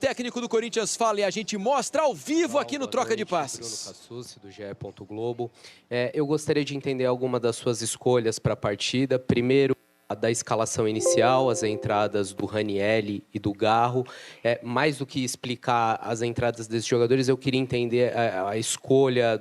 Técnico do Corinthians fala e a gente mostra ao vivo aqui no Troca de Passes. Bruno Cassucci, do GE. Globo. Eu gostaria de entender alguma das suas escolhas para a partida. Primeiro, a da escalação inicial, as entradas do Ranieri e do Garro. Mais do que explicar as entradas desses jogadores, eu queria entender a escolha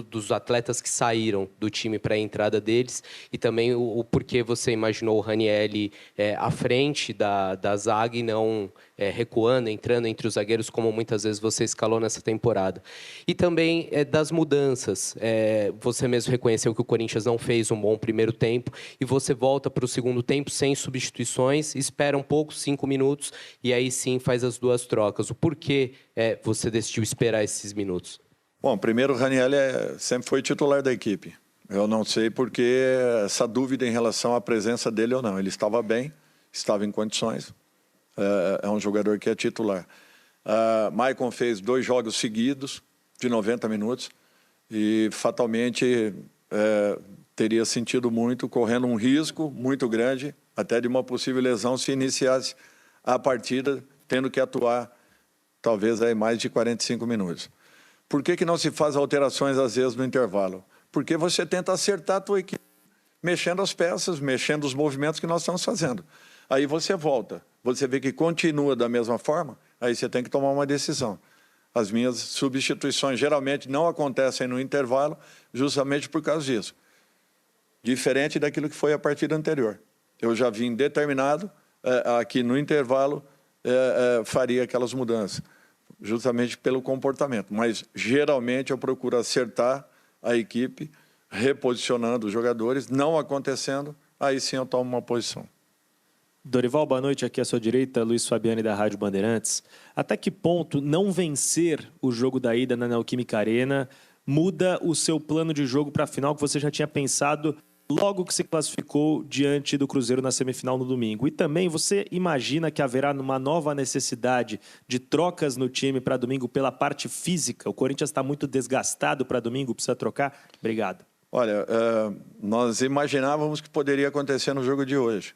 dos atletas que saíram do time para a entrada deles e também o porquê você imaginou o Ranieri à frente da zaga e não recuando, entrando entre os zagueiros, como muitas vezes você escalou nessa temporada. E também das mudanças. Você mesmo reconheceu que o Corinthians não fez um bom primeiro tempo e você volta para o segundo tempo sem substituições, espera um pouco, 5 minutos, e aí sim faz as duas trocas. O porquê você decidiu esperar esses minutos? Bom, primeiro o Ranieri sempre foi titular da equipe. Eu não sei porque essa dúvida em relação à presença dele ou não. Ele estava bem, estava em condições. É um jogador que é titular. Maicon fez 2 jogos seguidos de 90 minutos e fatalmente teria sentido muito, correndo um risco muito grande, até de uma possível lesão se iniciasse a partida, tendo que atuar talvez aí mais de 45 minutos. Por que não se faz alterações, às vezes, no intervalo? Porque você tenta acertar a tua equipe, mexendo as peças, mexendo os movimentos que nós estamos fazendo. Aí você volta, você vê que continua da mesma forma, aí você tem que tomar uma decisão. As minhas substituições geralmente não acontecem no intervalo, justamente por causa disso. Diferente daquilo que foi a partida anterior. Eu já vim determinado, aqui no intervalo, faria aquelas mudanças. Justamente pelo comportamento, mas geralmente eu procuro acertar a equipe, reposicionando os jogadores, não acontecendo, aí sim eu tomo uma posição. Dorival, boa noite, aqui à sua direita, Luiz Fabiani da Rádio Bandeirantes. Até que ponto não vencer o jogo da ida na Neoquímica Arena muda o seu plano de jogo para a final que você já tinha pensado logo que se classificou diante do Cruzeiro na semifinal no domingo? E também você imagina que haverá uma nova necessidade de trocas no time para domingo pela parte física? O Corinthians está muito desgastado para domingo, precisa trocar? Obrigado. Olha, nós imaginávamos que poderia acontecer no jogo de hoje.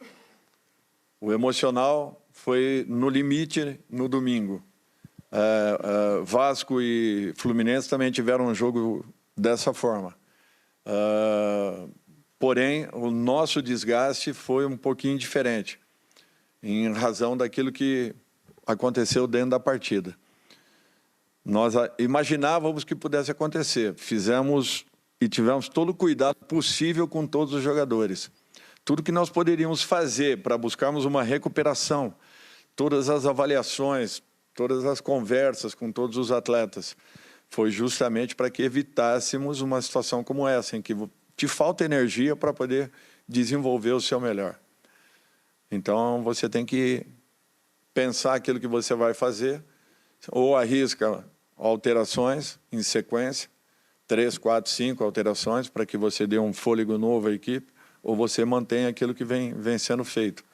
O emocional foi no limite no domingo. Vasco e Fluminense também tiveram um jogo dessa forma. Porém, o nosso desgaste foi um pouquinho diferente, em razão daquilo que aconteceu dentro da partida. Nós imaginávamos que pudesse acontecer, fizemos e tivemos todo o cuidado possível com todos os jogadores. Tudo que nós poderíamos fazer para buscarmos uma recuperação, todas as avaliações, todas as conversas com todos os atletas, foi justamente para que evitássemos uma situação como essa, em que te falta energia para poder desenvolver o seu melhor. Então, você tem que pensar aquilo que você vai fazer, ou arrisca alterações em sequência, 3, 4, 5 alterações, para que você dê um fôlego novo à equipe, ou você mantém aquilo que vem sendo feito.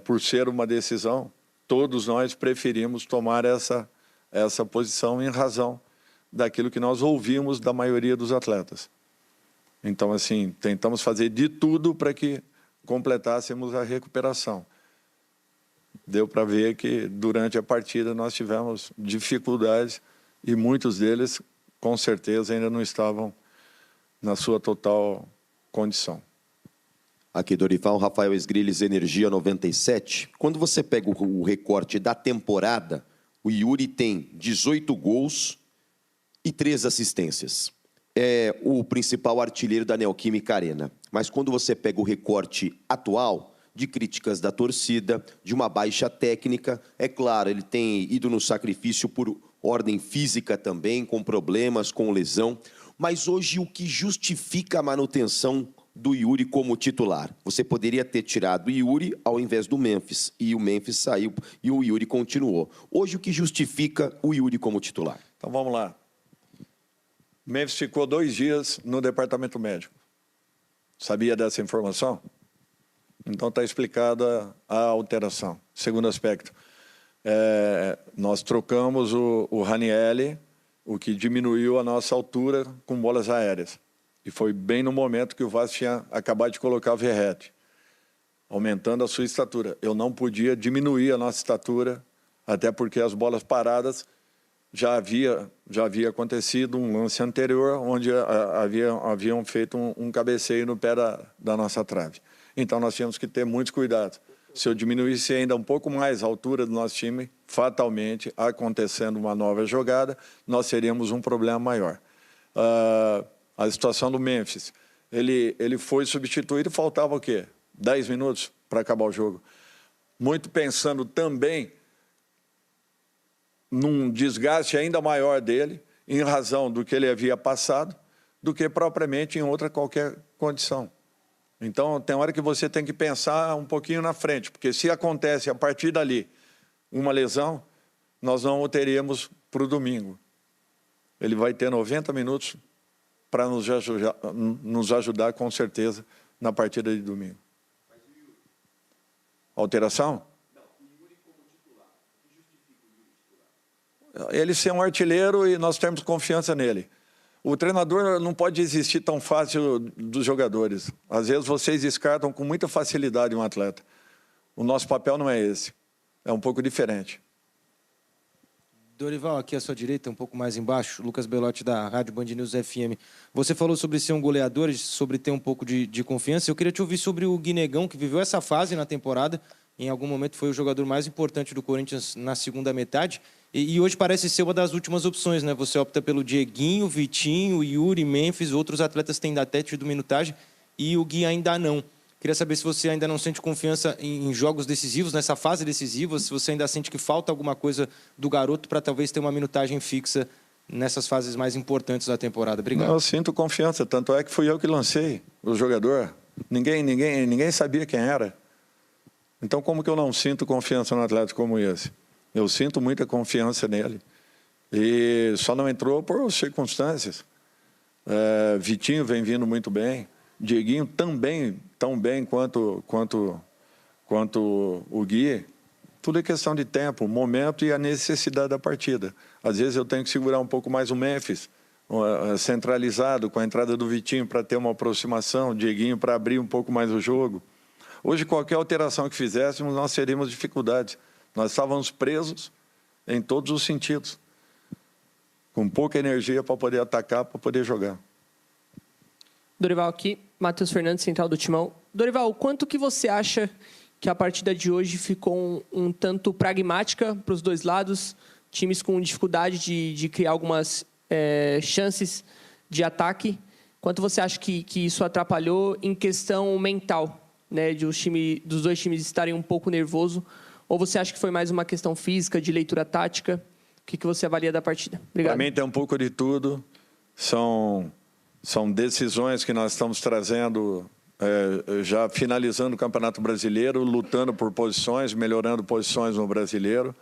Por ser uma decisão, todos nós preferimos tomar essa posição em razão daquilo que nós ouvimos da maioria dos atletas. Então, assim, tentamos fazer de tudo para que completássemos a recuperação. Deu para ver que, durante a partida, nós tivemos dificuldades e muitos deles, com certeza, ainda não estavam na sua total condição. Aqui, Dorival, Rafael Esgriles, Energia 97. Quando você pega o recorte da temporada, o Yuri tem 18 gols e 3 assistências. É o principal artilheiro da Neoquímica Arena. Mas quando você pega o recorte atual, de críticas da torcida, de uma baixa técnica, é claro, ele tem ido no sacrifício por ordem física também, com problemas, com lesão. Mas hoje o que justifica a manutenção do Yuri como titular? Você poderia ter tirado o Yuri ao invés do Memphis, e o Memphis saiu e o Yuri continuou. Hoje o que justifica o Yuri como titular? Então vamos lá. Memphis ficou 2 dias no departamento médico. Sabia dessa informação? Então está explicada a alteração. Segundo aspecto, nós trocamos o Ranieri, o que diminuiu a nossa altura com bolas aéreas. E foi bem no momento que o Vasco tinha acabado de colocar o Verratti, aumentando a sua estatura. Eu não podia diminuir a nossa estatura até porque as bolas paradas já havia acontecido um lance anterior onde haviam feito um cabeceio no pé da nossa trave. Então, nós tínhamos que ter muitos cuidados. Se eu diminuísse ainda um pouco mais a altura do nosso time, fatalmente, acontecendo uma nova jogada, nós teríamos um problema maior. A situação do Memphis, ele foi substituído e faltava o quê? 10 minutos para acabar o jogo. Muito pensando também num desgaste ainda maior dele, em razão do que ele havia passado, do que propriamente em outra qualquer condição. Então, tem hora que você tem que pensar um pouquinho na frente, porque se acontece a partir dali uma lesão, nós não o teríamos para o domingo. Ele vai ter 90 minutos para nos ajudar, com certeza, na partida de domingo. Alteração? Ele ser um artilheiro e nós temos confiança nele. O treinador não pode desistir tão fácil dos jogadores. Às vezes vocês descartam com muita facilidade um atleta. O nosso papel não é esse. É um pouco diferente. Dorival, aqui à sua direita, um pouco mais embaixo, Lucas Belotti da Rádio Band News FM. Você falou sobre ser um goleador, sobre ter um pouco de confiança. Eu queria te ouvir sobre o Guinegão, que viveu essa fase na temporada. Em algum momento foi o jogador mais importante do Corinthians na segunda metade. E hoje parece ser uma das últimas opções, né? Você opta pelo Dieguinho, Vitinho, Yuri, Memphis, outros atletas têm até tido minutagem e o Gui ainda não. Queria saber se você ainda não sente confiança em jogos decisivos, nessa fase decisiva, se você ainda sente que falta alguma coisa do garoto para talvez ter uma minutagem fixa nessas fases mais importantes da temporada. Obrigado. Eu sinto confiança, tanto é que fui eu que lancei o jogador. Ninguém sabia quem era. Então, como que eu não sinto confiança num atleta como esse? Eu sinto muita confiança nele. E só não entrou por circunstâncias. Vitinho vem vindo muito bem. Dieguinho também, tão bem quanto o Gui. Tudo é questão de tempo, momento e a necessidade da partida. Às vezes eu tenho que segurar um pouco mais o Memphis, centralizado, com a entrada do Vitinho para ter uma aproximação, Dieguinho para abrir um pouco mais o jogo. Hoje, qualquer alteração que fizéssemos, nós teríamos dificuldades. Nós estávamos presos em todos os sentidos, com pouca energia para poder atacar, para poder jogar. Dorival aqui, Matheus Fernandes, central do Timão. Dorival, quanto que você acha que a partida de hoje ficou um tanto pragmática para os dois lados, times com dificuldade de criar algumas chances de ataque? Quanto você acha que isso atrapalhou em questão mental, né, dos dois times estarem um pouco nervosos? Ou você acha que foi mais uma questão física, de leitura tática? O que você avalia da partida? Obrigado. Para mim tem um pouco de tudo. São decisões que nós estamos trazendo, já finalizando o Campeonato Brasileiro, lutando por posições, melhorando posições no Brasileiro.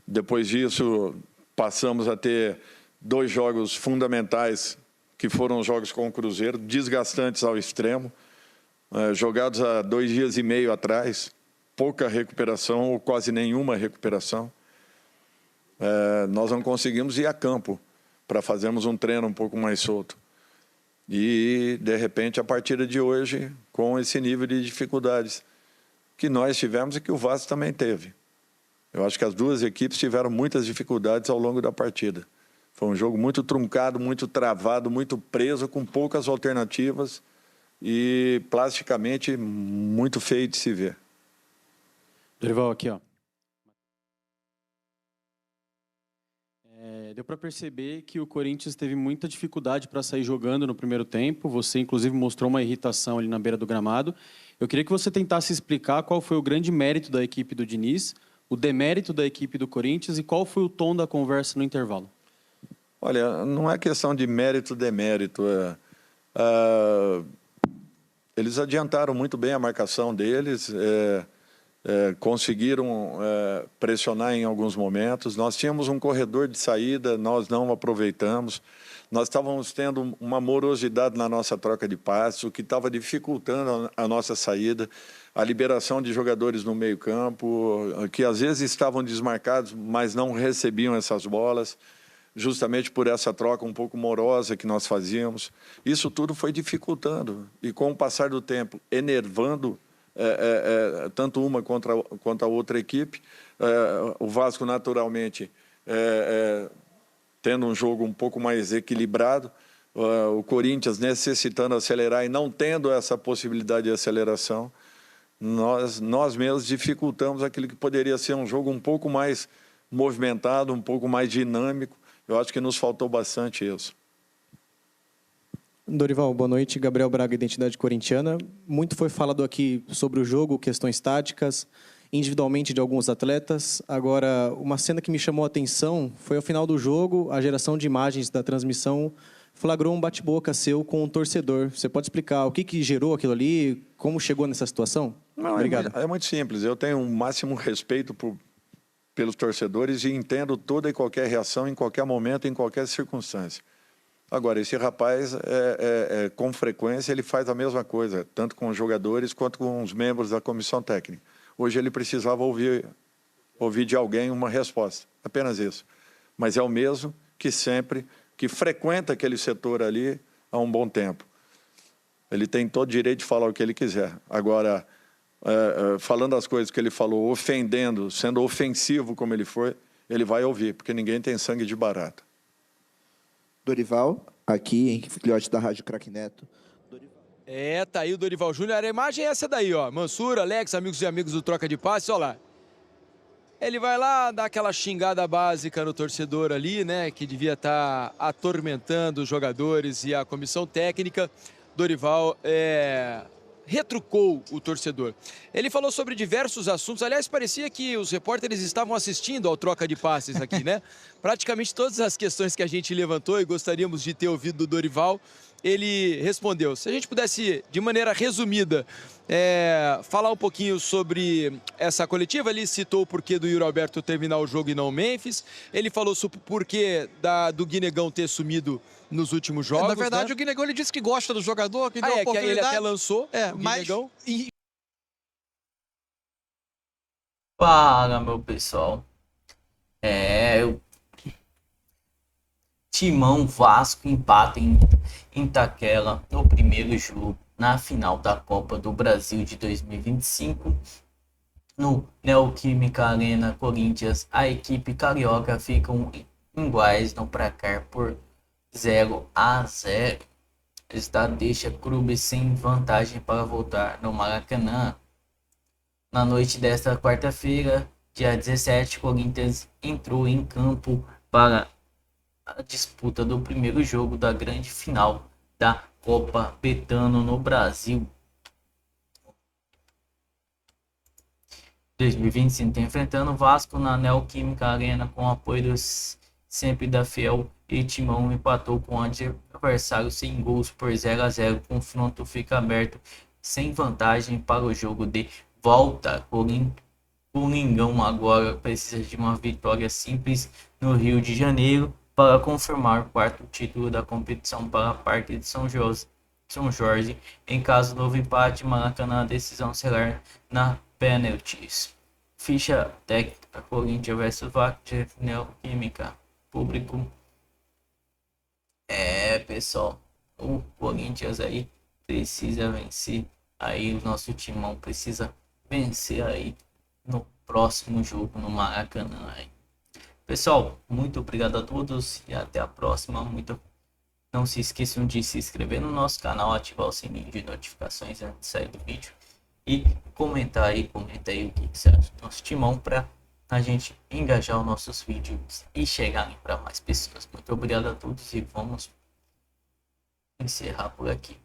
Depois disso, passamos a ter 2 jogos fundamentais, que foram jogos com o Cruzeiro, desgastantes ao extremo. Jogados há 2 dias e meio atrás, pouca recuperação ou quase nenhuma recuperação. Nós não conseguimos ir a campo para fazermos um treino um pouco mais solto. E, de repente, a partida de hoje, com esse nível de dificuldades que nós tivemos e que o Vasco também teve. Eu acho que as duas equipes tiveram muitas dificuldades ao longo da partida. Foi um jogo muito truncado, muito travado, muito preso, com poucas alternativas, e plasticamente muito feio de se ver. Dorival, aqui, ó. Deu para perceber que o Corinthians teve muita dificuldade para sair jogando no primeiro tempo. Você, inclusive, mostrou uma irritação ali na beira do gramado. Eu queria que você tentasse explicar qual foi o grande mérito da equipe do Diniz, o demérito da equipe do Corinthians e qual foi o tom da conversa no intervalo. Olha, não é questão de mérito, demérito. Eles adiantaram muito bem a marcação deles, conseguiram pressionar em alguns momentos. Nós tínhamos um corredor de saída, nós não aproveitamos. Nós estávamos tendo uma morosidade na nossa troca de passes, o que estava dificultando a nossa saída, a liberação de jogadores no meio-campo, que às vezes estavam desmarcados, mas não recebiam essas bolas, justamente por essa troca um pouco morosa que nós fazíamos. Isso tudo foi dificultando e, com o passar do tempo, enervando tanto uma quanto a outra equipe. O Vasco, naturalmente, tendo um jogo um pouco mais equilibrado, o Corinthians necessitando acelerar e não tendo essa possibilidade de aceleração, nós mesmos dificultamos aquilo que poderia ser um jogo um pouco mais movimentado, um pouco mais dinâmico. Eu acho que nos faltou bastante isso. Dorival, boa noite. Gabriel Braga, Identidade Corintiana. Muito foi falado aqui sobre o jogo, questões táticas, individualmente de alguns atletas. Agora, uma cena que me chamou a atenção foi ao final do jogo, a geração de imagens da transmissão flagrou um bate-boca seu com um torcedor. Você pode explicar o que gerou aquilo ali, como chegou nessa situação? Não, Obrigado. É muito simples. Eu tenho um máximo respeito pelos torcedores e entendo toda e qualquer reação em qualquer momento, em qualquer circunstância. Agora, esse rapaz, com frequência, ele faz a mesma coisa, tanto com os jogadores quanto com os membros da comissão técnica. Hoje ele precisava ouvir de alguém uma resposta, apenas isso. Mas é o mesmo que frequenta aquele setor ali há um bom tempo. Ele tem todo o direito de falar o que ele quiser. Agora, falando as coisas que ele falou, ofendendo, sendo ofensivo como ele foi, ele vai ouvir, porque ninguém tem sangue de barata. Dorival, aqui, Henrique Filhote da Rádio Craque Neto. Tá aí o Dorival Júnior. A imagem é essa daí, ó. Mansur, Alex, amigos e amigos do Troca de Passe, ó lá. Ele vai lá dar aquela xingada básica no torcedor ali, né? Que devia estar atormentando os jogadores e a comissão técnica. Dorival retrucou o torcedor. Ele falou sobre diversos assuntos. Aliás, parecia que os repórteres estavam assistindo ao Troca de Passes aqui, né? Praticamente todas as questões que a gente levantou e gostaríamos de ter ouvido do Dorival, ele respondeu. Se a gente pudesse, de maneira resumida, falar um pouquinho sobre essa coletiva, ele citou o porquê do Yuri Alberto terminar o jogo e não o Memphis. Ele falou sobre o porquê do Guinegão ter sumido nos últimos jogos. Na verdade, né? O Guinegão ele disse que gosta do jogador, que deu oportunidade. Que ele até lançou o Guinegão. Fala, meu pessoal. Timão Vasco empata em Itaquera no primeiro jogo na final da Copa do Brasil de 2025. No Neoquímica Arena Corinthians, a equipe carioca fica iguais no placar por 0-0. Esta deixa clube sem vantagem para voltar no Maracanã. Na noite desta quarta-feira, dia 17, Corinthians entrou em campo para a disputa do primeiro jogo da grande final da Copa Betano no Brasil. 2025 enfrentando o Vasco na Neoquímica Arena com apoio sempre da Fiel, e Timão empatou com o adversário sem gols por 0-0. O confronto fica aberto sem vantagem para o jogo de volta. Coringão agora precisa de uma vitória simples no Rio de Janeiro para confirmar o quarto título da competição para a Parque de São Jorge. Em caso do novo empate, Maracanã, a decisão será na pênaltis. Ficha técnica: Corinthians vs Vasco, Neoquímica. Público. Pessoal, o Corinthians aí precisa vencer. Aí o nosso timão precisa vencer aí no próximo jogo no Maracanã aí. Pessoal, muito obrigado a todos e até a próxima. Não se esqueçam de se inscrever no nosso canal, ativar o sininho de notificações antes de sair do vídeo e comenta aí o que você acha do nosso timão para a gente engajar os nossos vídeos e chegarem para mais pessoas. Muito obrigado a todos e vamos encerrar por aqui.